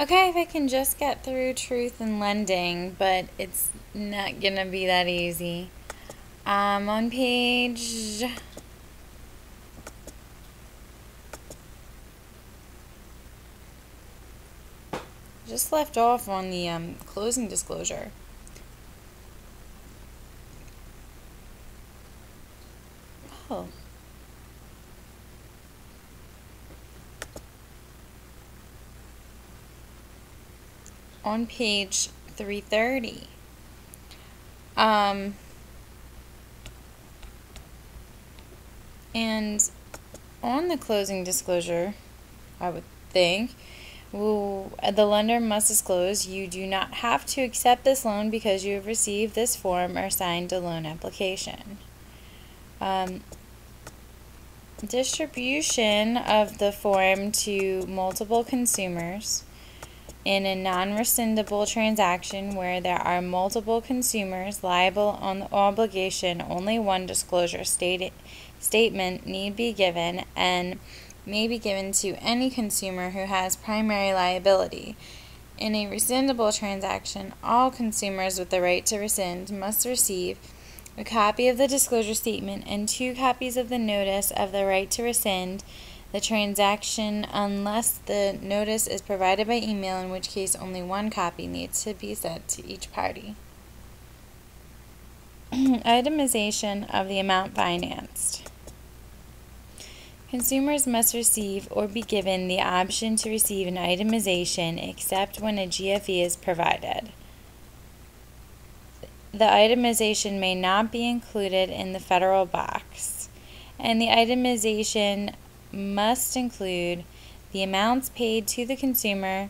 Okay, if I can just get through truth and lending, but it's not gonna be that easy. On page... Just left off on the closing disclosure. Oh. On page 330. And on the closing disclosure, I would think, the lender must disclose you do not have to accept this loan because you have received this form or signed a loan application. Distribution of the form to multiple consumers. In a non-rescindable transaction where there are multiple consumers liable on the obligation, only one disclosure statement need be given and may be given to any consumer who has primary liability. In a rescindable transaction, all consumers with the right to rescind must receive a copy of the disclosure statement and 2 copies of the notice of the right to rescind the transaction unless the notice is provided by email, in which case only 1 copy needs to be sent to each party. Itemization of the amount financed. Consumers must receive or be given the option to receive an itemization except when a GFE is provided. The itemization may not be included in the federal box, and the itemization must include the amounts paid to the consumer,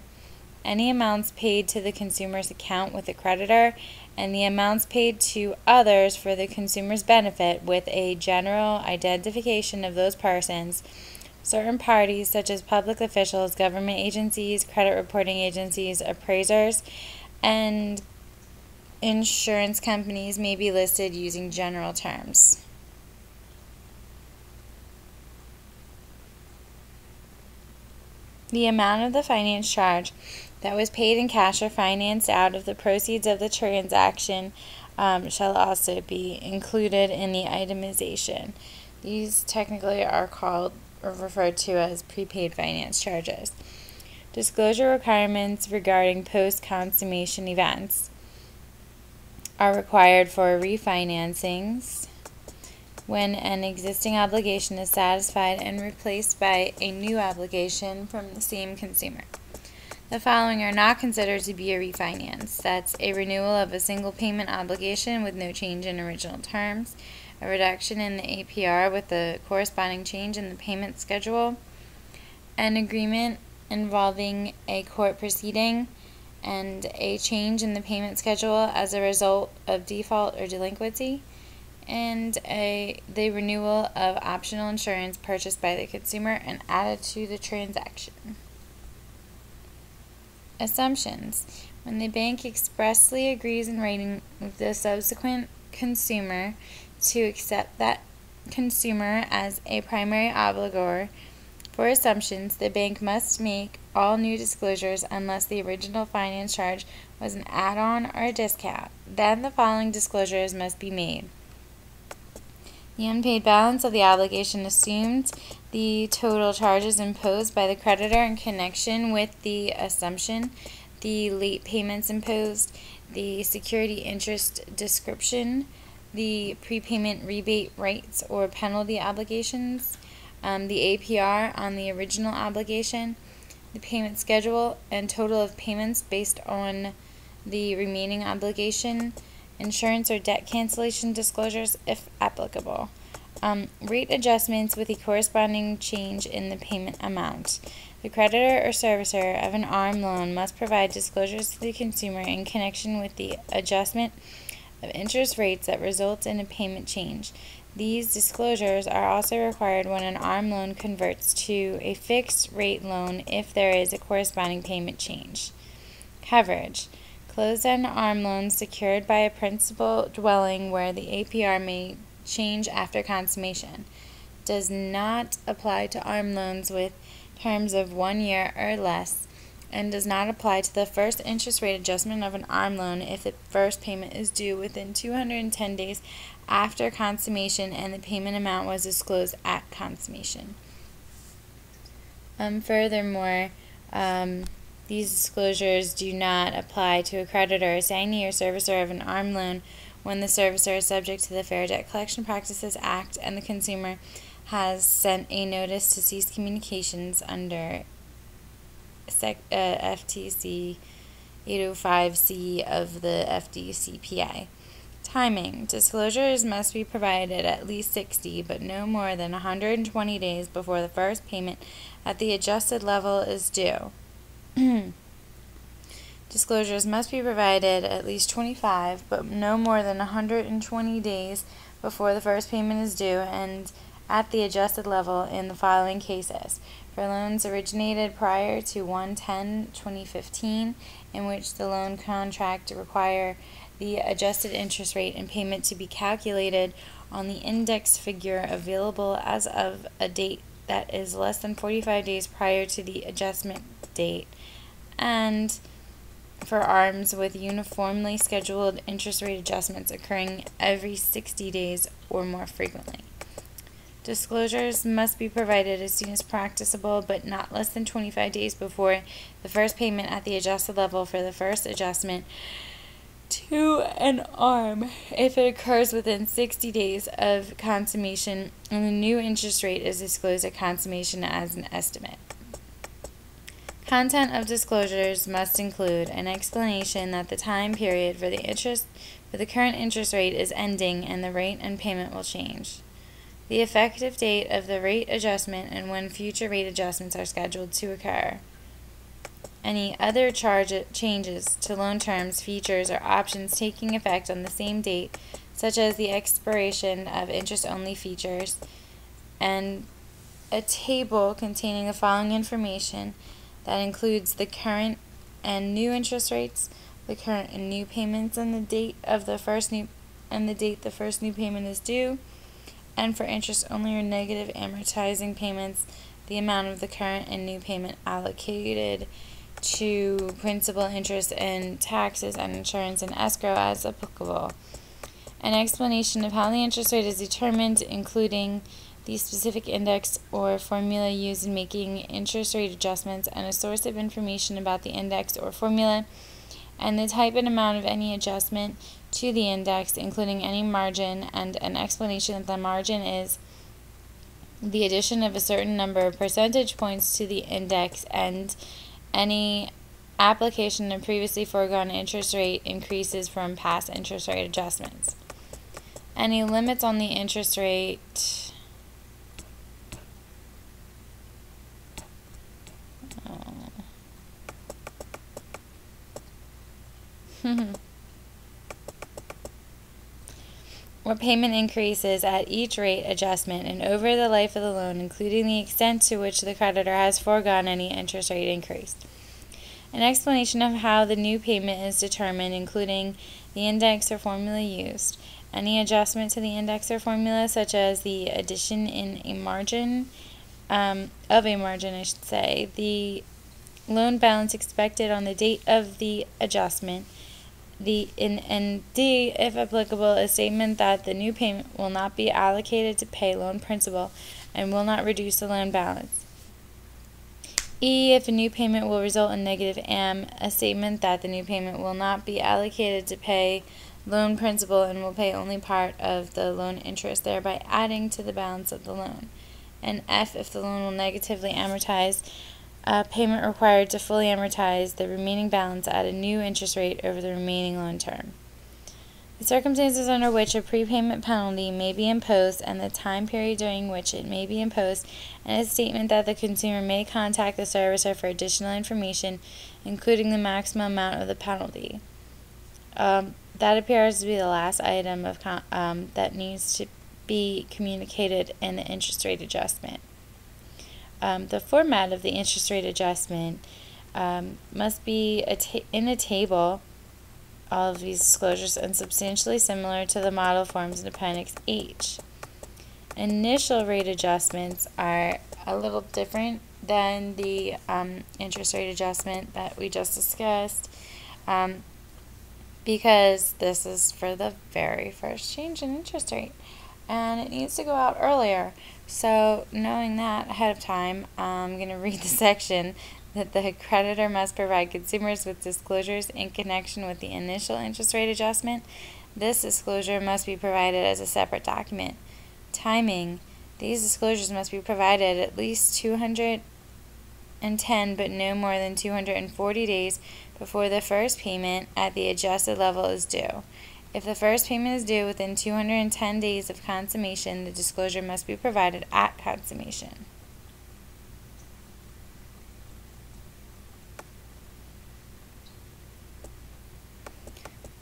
any amounts paid to the consumer's account with the creditor, and the amounts paid to others for the consumer's benefit, with a general identification of those persons, certain parties such as public officials, government agencies, credit reporting agencies, appraisers, and insurance companies may be listed using general terms. The amount of the finance charge that was paid in cash or financed out of the proceeds of the transaction shall also be included in the itemization. These technically are called or referred to as prepaid finance charges. Disclosure requirements regarding post-consummation events are required for refinancings when an existing obligation is satisfied and replaced by a new obligation from the same consumer. The following are not considered to be a refinance. That's a renewal of a single payment obligation with no change in original terms, a reduction in the APR with a corresponding change in the payment schedule, an agreement involving a court proceeding, and a change in the payment schedule as a result of default or delinquency, and the renewal of optional insurance purchased by the consumer and added to the transaction. Assumptions. When the bank expressly agrees in writing with the subsequent consumer to accept that consumer as a primary obligor, for assumptions, the bank must make all new disclosures unless the original finance charge was an add-on or a discount. Then the following disclosures must be made. The unpaid balance of the obligation assumed, the total charges imposed by the creditor in connection with the assumption, the late payments imposed, the security interest description, the prepayment rebate rights or penalty obligations, the APR on the original obligation, the payment schedule and total of payments based on the remaining obligation, insurance or debt cancellation disclosures if applicable, rate adjustments with a corresponding change in the payment amount. The creditor or servicer of an ARM loan must provide disclosures to the consumer in connection with the adjustment of interest rates that results in a payment change. These disclosures are also required when an ARM loan converts to a fixed rate loan if there is a corresponding payment change. Coverage. Closed-end ARM loans secured by a principal dwelling where the APR may change after consummation. Does not apply to ARM loans with terms of 1 year or less, and does not apply to the first interest rate adjustment of an ARM loan if the first payment is due within 210 days after consummation and the payment amount was disclosed at consummation. Furthermore, these disclosures do not apply to a creditor, assignee, or servicer of an ARM loan when the servicer is subject to the Fair Debt Collection Practices Act and the consumer has sent a notice to cease communications under FTC 805C of the FDCPA. Timing. Disclosures must be provided at least 60, but no more than 120 days before the first payment at the adjusted level is due. Disclosures must be provided at least 25, but no more than 120 days before the first payment is due and at the adjusted level in the following cases. For loans originated prior to 1/10/2015, in which the loan contract require the adjusted interest rate and payment to be calculated on the index figure available as of a date that is less than 45 days prior to the adjustment date, and for ARMs with uniformly scheduled interest rate adjustments occurring every 60 days or more frequently. Disclosures must be provided as soon as practicable, but not less than 25 days before the first payment at the adjusted level for the first adjustment to an ARM if it occurs within 60 days of consummation and the new interest rate is disclosed at consummation as an estimate. Content of disclosures must include an explanation that the time period for the current interest rate is ending and the rate and payment will change, the effective date of the rate adjustment and when future rate adjustments are scheduled to occur, any other changes to loan terms, features, or options taking effect on the same date, such as the expiration of interest-only features, and a table containing the following information that includes the current and new interest rates, the current and new payments, and the date the first new payment is due, and for interest-only or negative amortizing payments, the amount of the current and new payment allocated to principal, interest, and taxes and insurance and escrow as applicable. An explanation of how the interest rate is determined, including the specific index or formula used in making interest rate adjustments, and a source of information about the index or formula, and the type and amount of any adjustment to the index, including any margin, and an explanation that the margin is the addition of a certain number of percentage points to the index, and any application of previously foregone interest rate increases from past interest rate adjustments. Any limits on the interest rate or payment increases at each rate adjustment and over the life of the loan, including the extent to which the creditor has foregone any interest rate increase. An explanation of how the new payment is determined, including the index or formula used, any adjustment to the index or formula, such as the addition in a margin, the loan balance expected on the date of the adjustment, and D, if applicable, a statement that the new payment will not be allocated to pay loan principal and will not reduce the loan balance. E, if a new payment will result in negative AM, a statement that the new payment will not be allocated to pay loan principal and will pay only part of the loan interest, thereby adding to the balance of the loan. And F, if the loan will negatively amortize, payment required to fully amortize the remaining balance at a new interest rate over the remaining loan term. The circumstances under which a prepayment penalty may be imposed and the time period during which it may be imposed, and a statement that the consumer may contact the servicer for additional information, including the maximum amount of the penalty. That appears to be the last item of that needs to be communicated in the interest rate adjustment. The format of the interest rate adjustment must be in a table, all of these disclosures, and substantially similar to the model forms in Appendix H. Initial rate adjustments are a little different than the interest rate adjustment that we just discussed, because this is for the very first change in interest rate, and it needs to go out earlier. So knowing that ahead of time, I'm going to read the section that the creditor must provide consumers with disclosures in connection with the initial interest rate adjustment. This disclosure must be provided as a separate document. Timing. These disclosures must be provided at least 210 but no more than 240 days before the first payment at the adjusted level is due. If the first payment is due within 210 days of consummation, the disclosure must be provided at consummation.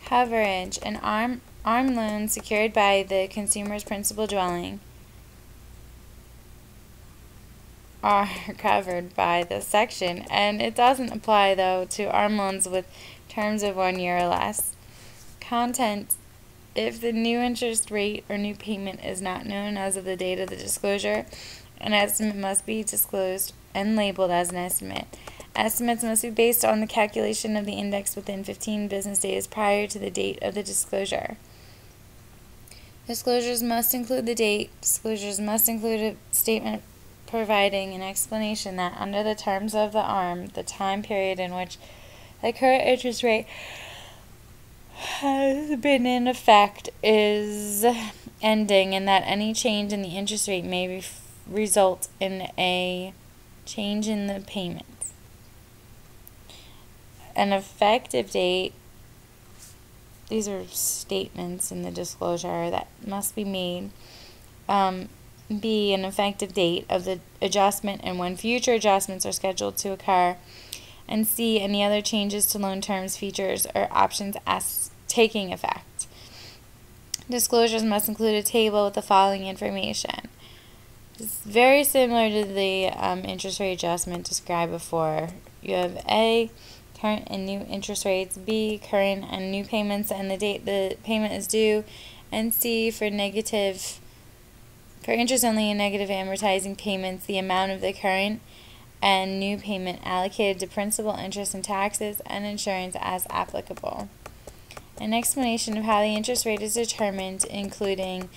Coverage. An arm loan secured by the consumer's principal dwelling are covered by this section, and it doesn't apply though to arm loans with terms of 1 year or less. Content. If the new interest rate or new payment is not known as of the date of the disclosure, an estimate must be disclosed and labeled as an estimate. Estimates must be based on the calculation of the index within 15 business days prior to the date of the disclosure. Disclosures must include the date. Disclosures must include a statement providing an explanation that under the terms of the ARM, the time period in which the current interest rate has been in effect is ending, and that any change in the interest rate may result in a change in the payment. An effective date. These are statements in the disclosure that must be made. B, an effective date of the adjustment and when future adjustments are scheduled to occur. And C, any other changes to loan terms, features, or options as taking effect. Disclosures must include a table with the following information. It's very similar to the interest rate adjustment described before. You have A, current and new interest rates, B, current and new payments and the date the payment is due, and C, for interest only and negative amortizing payments, the amount of the current and new payment allocated to principal, interest, and taxes and insurance as applicable. An explanation of how the interest rate is determined, including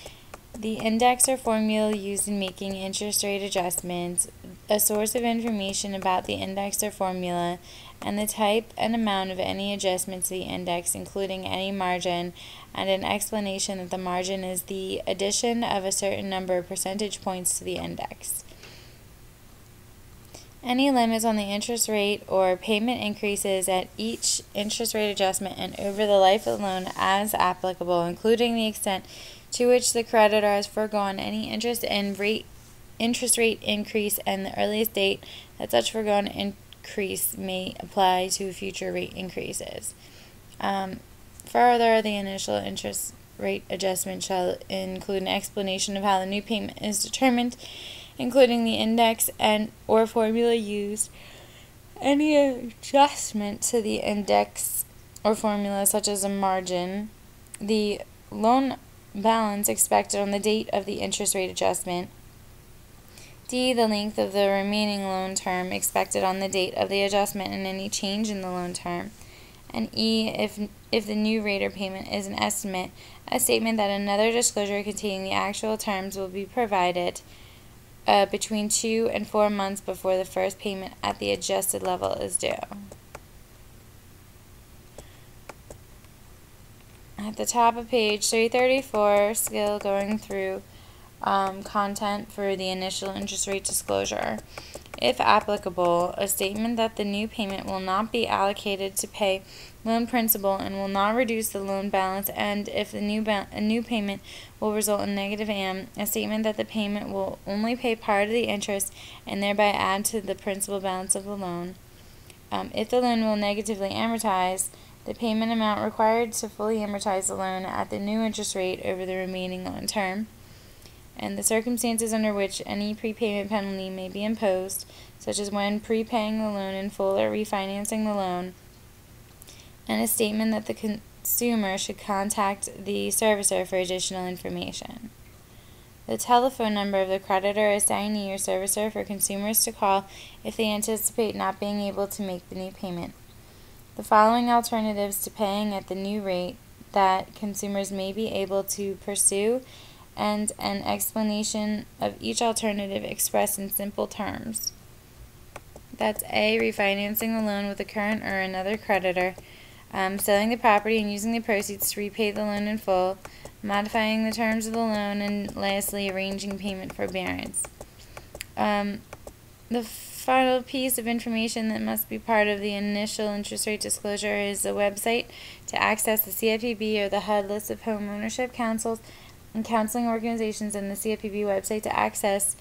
the index or formula used in making interest rate adjustments, a source of information about the index or formula, and the type and amount of any adjustment to the index, including any margin, and an explanation that the margin is the addition of a certain number of percentage points to the index. Any limits on the interest rate or payment increases at each interest rate adjustment and over the life of the loan as applicable, including the extent to which the creditor has foregone any interest rate increase and the earliest date that such foregone increase may apply to future rate increases. Further, the initial interest rate adjustment shall include an explanation of how the new payment is determined, including the index and or formula used. Any adjustment to the index or formula, such as a margin, the loan balance expected on the date of the interest rate adjustment. D, the length of the remaining loan term expected on the date of the adjustment and any change in the loan term. And E, if the new rate or payment is an estimate, a statement that another disclosure containing the actual terms will be provided between 2 and 4 months before the first payment at the adjusted level is due. At the top of page 334, still going through content for the initial interest rate disclosure. If applicable, a statement that the new payment will not be allocated to pay loan principal and will not reduce the loan balance, and if the new payment will result in negative AM, a statement that the payment will only pay part of the interest and thereby add to the principal balance of the loan. If the loan will negatively amortize, the payment amount required to fully amortize the loan at the new interest rate over the remaining loan term, and the circumstances under which any prepayment penalty may be imposed, such as when prepaying the loan in full or refinancing the loan, and a statement that the consumer should contact the servicer for additional information. the telephone number of the creditor, assignee, or servicer for consumers to call if they anticipate not being able to make the new payment. The following alternatives to paying at the new rate that consumers may be able to pursue, and an explanation of each alternative expressed in simple terms. That's A, refinancing the loan with a current or another creditor, selling the property and using the proceeds to repay the loan in full, modifying the terms of the loan, and lastly, arranging payment forbearance. The final piece of information that must be part of the initial interest rate disclosure is a website to access the CFPB or the HUD list of home ownership councils and counseling organizations, and the CFPB website to access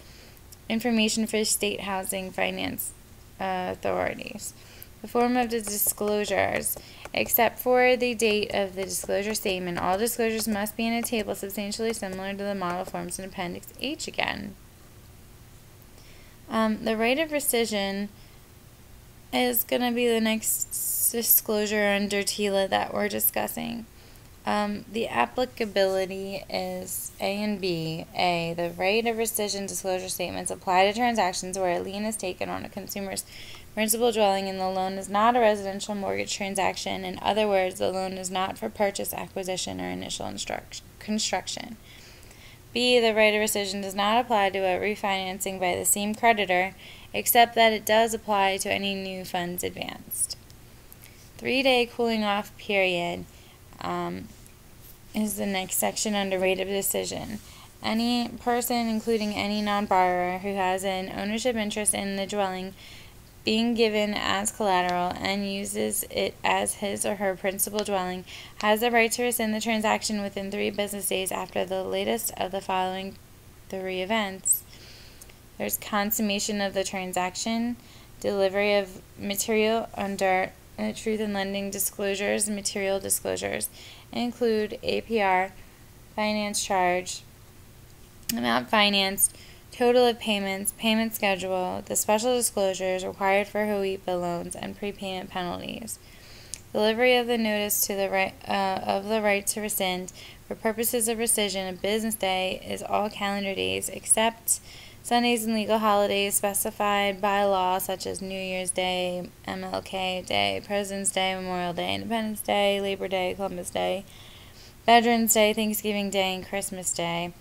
information for state housing finance authorities. The form of the disclosures. Except for the date of the disclosure statement, all disclosures must be in a table substantially similar to the model forms in Appendix H again. The rate of rescission is going to be the next disclosure under TILA that we're discussing. The applicability is A and B. A, the rate of rescission disclosure statements apply to transactions where a lien is taken on a consumer's principal dwelling and the loan is not a residential mortgage transaction. In other words, the loan is not for purchase, acquisition, or initial construction. B, the right of rescission does not apply to a refinancing by the same creditor, except that it does apply to any new funds advanced. 3-day cooling off period is the next section under rate of decision. Any person, including any non-borrower, who has an ownership interest in the dwelling being given as collateral and uses it as his or her principal dwelling, has the right to rescind the transaction within 3 business days after the latest of the following 3 events. There's consummation of the transaction, delivery of material under truth in lending disclosures, material disclosures include APR, finance charge, amount financed, total of payments, payment schedule, the special disclosures required for HOEPA loans, and prepayment penalties. Delivery of the notice to the right to rescind. For purposes of rescission, a business day is all calendar days except Sundays and legal holidays specified by law, such as New Year's Day, MLK Day, President's Day, Memorial Day, Independence Day, Labor Day, Columbus Day, Veterans Day, Thanksgiving Day, and Christmas Day.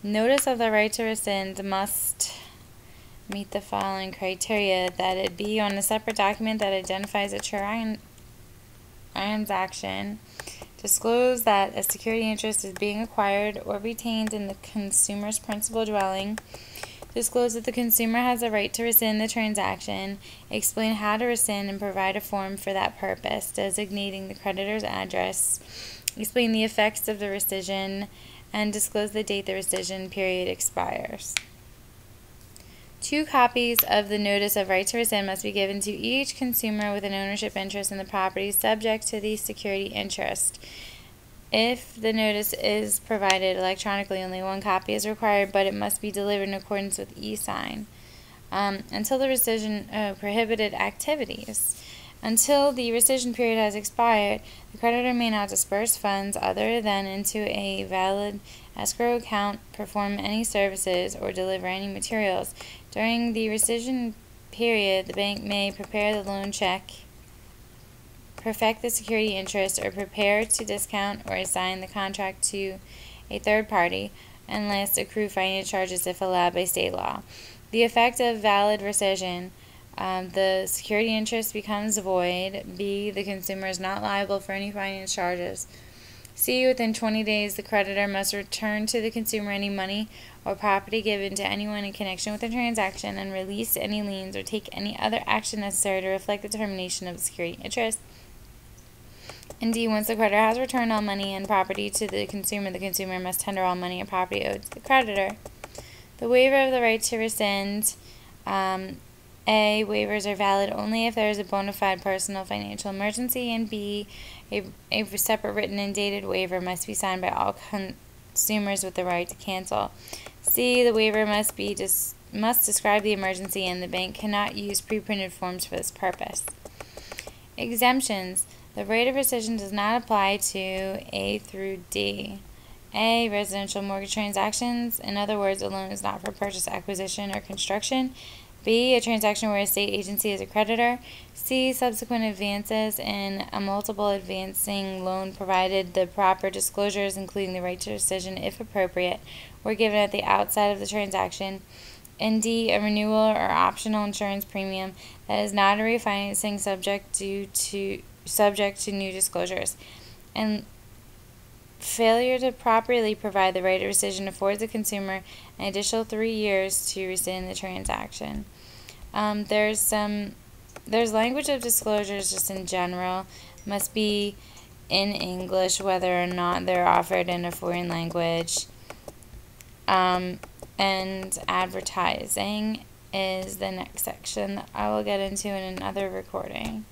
Notice of the right to rescind must meet the following criteria: that it be on a separate document that identifies a transaction, disclose that a security interest is being acquired or retained in the consumer's principal dwelling, disclose that the consumer has a right to rescind the transaction, explain how to rescind and provide a form for that purpose, designating the creditor's address, explain the effects of the rescission, and disclose the date the rescission period expires. 2 copies of the notice of right to rescind must be given to each consumer with an ownership interest in the property subject to the security interest. If the notice is provided electronically, only 1 copy is required, but it must be delivered in accordance with e-sign. Until the rescission prohibited activities. Until the rescission period has expired, the creditor may not disperse funds other than into a valid escrow account, perform any services, or deliver any materials. During the rescission period, the bank may prepare the loan check, perfect the security interest, or prepare to discount or assign the contract to a third party, and last, accrue finance charges if allowed by state law. The effect of valid rescission: the security interest becomes void. B, the consumer is not liable for any finance charges. C, within 20 days, the creditor must return to the consumer any money or property given to anyone in connection with the transaction and release any liens or take any other action necessary to reflect the termination of the security interest. And D, once the creditor has returned all money and property to the consumer must tender all money or property owed to the creditor. The waiver of the right to rescind. A, waivers are valid only if there is a bona fide personal financial emergency, and B, a separate written and dated waiver must be signed by all consumers with the right to cancel. C, the waiver must describe the emergency, and the bank cannot use pre-printed forms for this purpose. Exemptions. The right of rescission does not apply to A through D. A. Residential mortgage transactions. In other words, a loan is not for purchase, acquisition, or construction. B. A transaction where a state agency is a creditor. C. Subsequent advances in a multiple advancing loan provided the proper disclosures, including the right to rescission if appropriate, were given at the outset of the transaction. And D. A renewal or optional insurance premium that is not a refinancing subject to new disclosures. And failure to properly provide the right of rescission affords the consumer an additional 3 years to rescind the transaction. There's language of disclosures just in general. Must be in English whether or not they're offered in a foreign language. And advertising is the next section that I will get into in another recording.